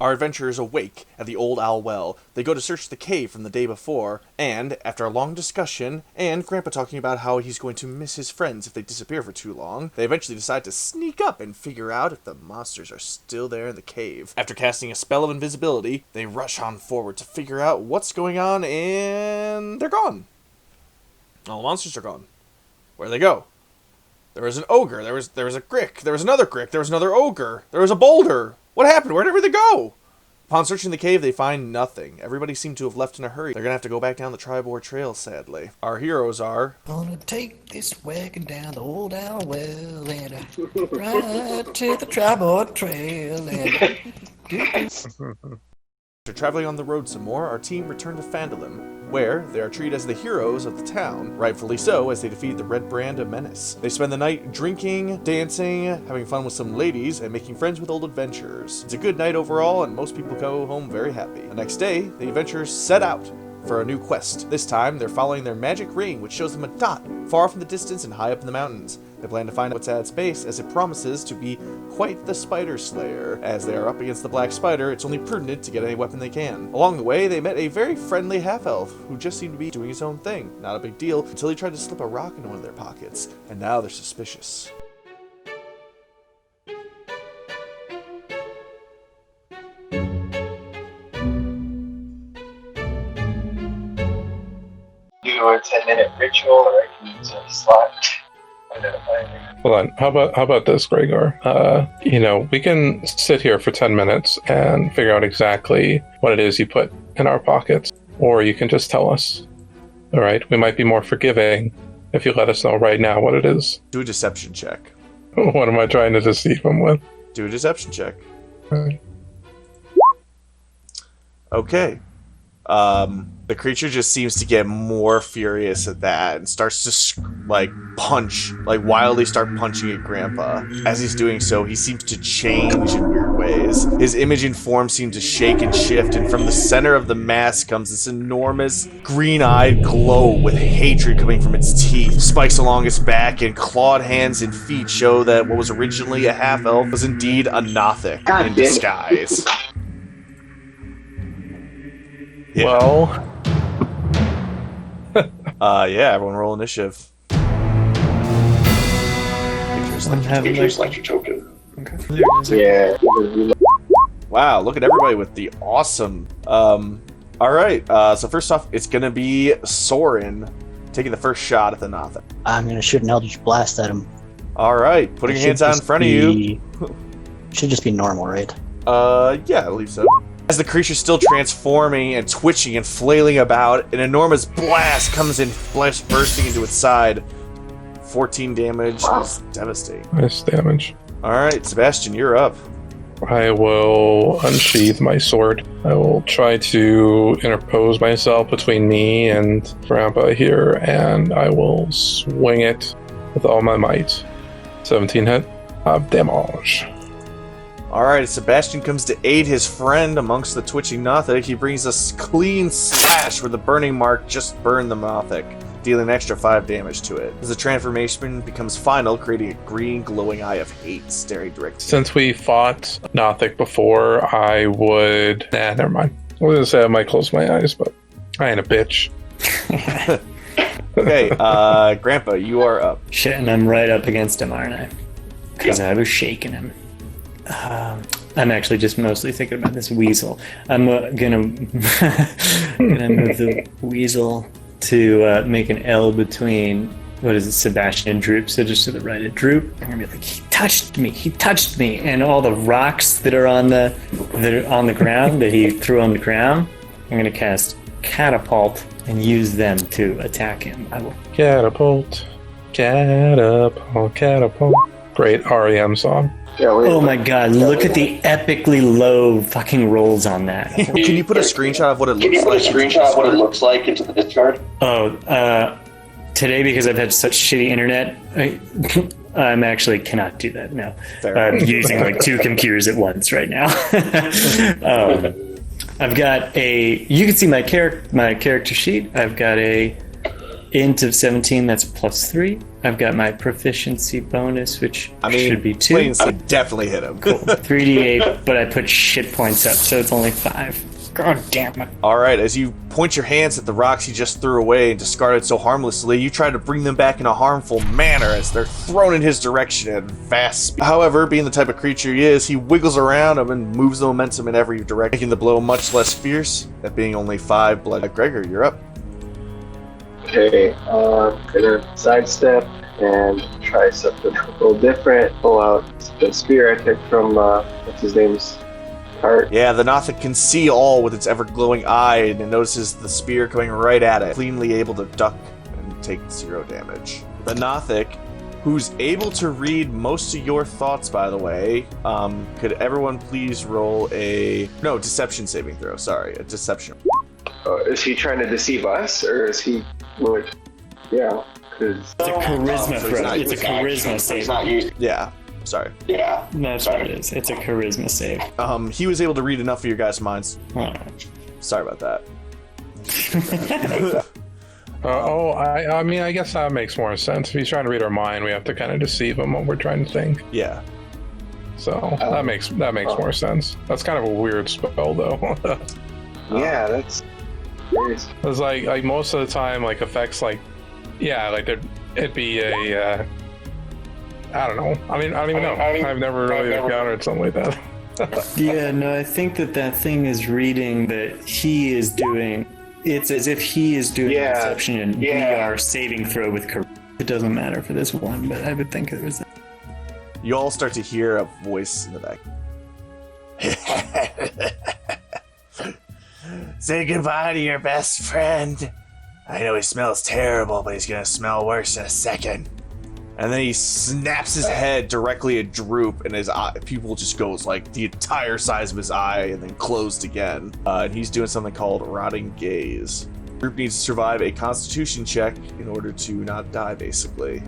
Our adventurers awake at the old owl well. They go to search the cave from the day before, and, after a long discussion, and Grandpa talking about how he's going to miss his friends if they disappear for too long, they eventually decide to sneak up and figure out if the monsters are still there in the cave. After casting a spell of invisibility, they rush on forward to figure out what's going on, and they're gone. All the monsters are gone. Where'd they go? There was an ogre, there was a crick, there was another crick, there was another ogre, there was a boulder. What happened? Where'd everything go? Upon searching the cave, they find nothing. Everybody seemed to have left in a hurry. They're gonna have to go back down the Tribor Trail, sadly. Our heroes are... Gonna take this wagon down the old owl well and ride to the Tribor Trail and... After traveling on the road some more, our team returned to Phandalin, where they are treated as the heroes of the town, rightfully so, as they defeat the Red Brand of Menace. They spend the night drinking, dancing, having fun with some ladies, and making friends with old adventurers. It's a good night overall, and most people go home very happy. The next day, the adventurers set out for a new quest. This time, they're following their magic ring, which shows them a dot far off in the distance and high up in the mountains. They plan to find out what's at space, as it promises to be quite the spider slayer. As they are up against the black spider, it's only prudent to get any weapon they can. Along the way, they met a very friendly half-elf, who just seemed to be doing his own thing. Not a big deal, until he tried to slip a rock into one of their pockets, and now they're suspicious. Do a 10-minute ritual, or I can use a slot. Hold on. How about this, Gregor? We can sit here for 10 minutes and figure out exactly what it is you put in our pockets, or you can just tell us. All right? We might be more forgiving if you let us know right now what it is. Do a deception check. What am I trying to deceive him with? Do a deception check. Right. Okay. The creature just seems to get more furious at that and starts to wildly start punching at Grandpa. As he's doing so, he seems to change in weird ways. His image and form seem to shake and shift, and from the center of the mask comes this enormous green-eyed glow with hatred coming from its teeth. Spikes along its back and clawed hands and feet show that what was originally a half-elf was indeed a Nothic in disguise. Yeah. Well... everyone roll initiative. Pictures like your token. Okay. Yeah. Wow, look at everybody with the awesome... Alright, so first off, it's gonna be Soren taking the first shot at the Nothic. I'm gonna shoot an Eldritch Blast at him. Alright, putting your hands out in front of you. Should just be normal, right? Yeah, I believe so. As the creature's still transforming and twitching and flailing about, an enormous blast comes in, flesh bursting into its side. 14 damage. Is devastating. Nice damage. Alright, Sebastian, you're up. I will unsheath my sword. I will try to interpose myself between me and Grandpa here, and I will swing it with all my might. 17 hit of damage. Alright, Sebastian comes to aid his friend amongst the twitching Nothic. He brings a clean slash where the burning mark just burned the Nothic, dealing an extra 5 damage to it. As the transformation becomes final, creating a green glowing eye of hate staring directly. Since we fought Nothic before, I would... Nah, never mind. I was gonna say I might close my eyes, but I ain't a bitch. Okay, Grandpa, you are up. Shit, and I'm right up against him, aren't I? Because I was shaking him. I'm actually just mostly thinking about this weasel. I'm gonna move the weasel to make an L between, what is it, Sebastian and Droop, so just to the right of Droop. I'm gonna be like, he touched me, and all the rocks that are on the ground, that he threw on the ground, I'm gonna cast Catapult and use them to attack him. I will. Catapult. Great REM song. Yeah, Oh my god, look at the epically low fucking rolls on that. Can you put a screenshot of what it looks like? Can you put a screenshot of what it looks like into the Discord? Today, because I've had such shitty internet, I'm actually cannot do that now. I'm using like 2 computers at once right now. I've got you can see my character sheet. I've got a int of 17, that's +3. I've got my proficiency bonus, which should be 2. Plain sight definitely hit him. Cool. 3d8, but I put shit points up, so it's only 5. God damn it. All right, as you point your hands at the rocks you just threw away and discarded so harmlessly, you try to bring them back in a harmful manner as they're thrown in his direction at vast speed. However, being the type of creature he is, he wiggles around them and moves the momentum in every direction, making the blow much less fierce, that being only 5 blood. Gregor, you're up. Okay, gonna sidestep and try something a little different. Pull out the spear I took from, what's his name's cart. Yeah, the Nothic can see all with its ever-glowing eye and it notices the spear coming right at it, cleanly able to duck and take 0 damage. The Nothic, who's able to read most of your thoughts, by the way, could everyone please roll a... No, deception saving throw, sorry, a deception. Is he trying to deceive us, or is he... What? Yeah, because... It's a charisma so he's throw. not It's a using charisma save. Yeah, sorry. That's what it is. It's a charisma save. He was able to read enough of your guys' minds. Alright. Sorry about that. I mean, I guess that makes more sense. If he's trying to read our mind, we have to kind of deceive him what we're trying to think. Yeah. So that makes more sense. That's kind of a weird spell, though. Yeah, that's... It's like most of the time, like effects, like it'd be a I don't know. I mean, I don't even know. I've never really encountered something like that. Yeah, no, I think that thing is reading that he is doing. It's as if he is doing deception and we are saving throw with charisma. It doesn't matter for this one, but I would think it was. You all start to hear a voice in the back. Say goodbye to your best friend. I know he smells terrible, but he's gonna smell worse in a second. And then he snaps his head directly at Droop, and his pupil just goes like the entire size of his eye and then closed again. And he's doing something called Rotting Gaze. Droop needs to survive a Constitution check in order to not die, basically.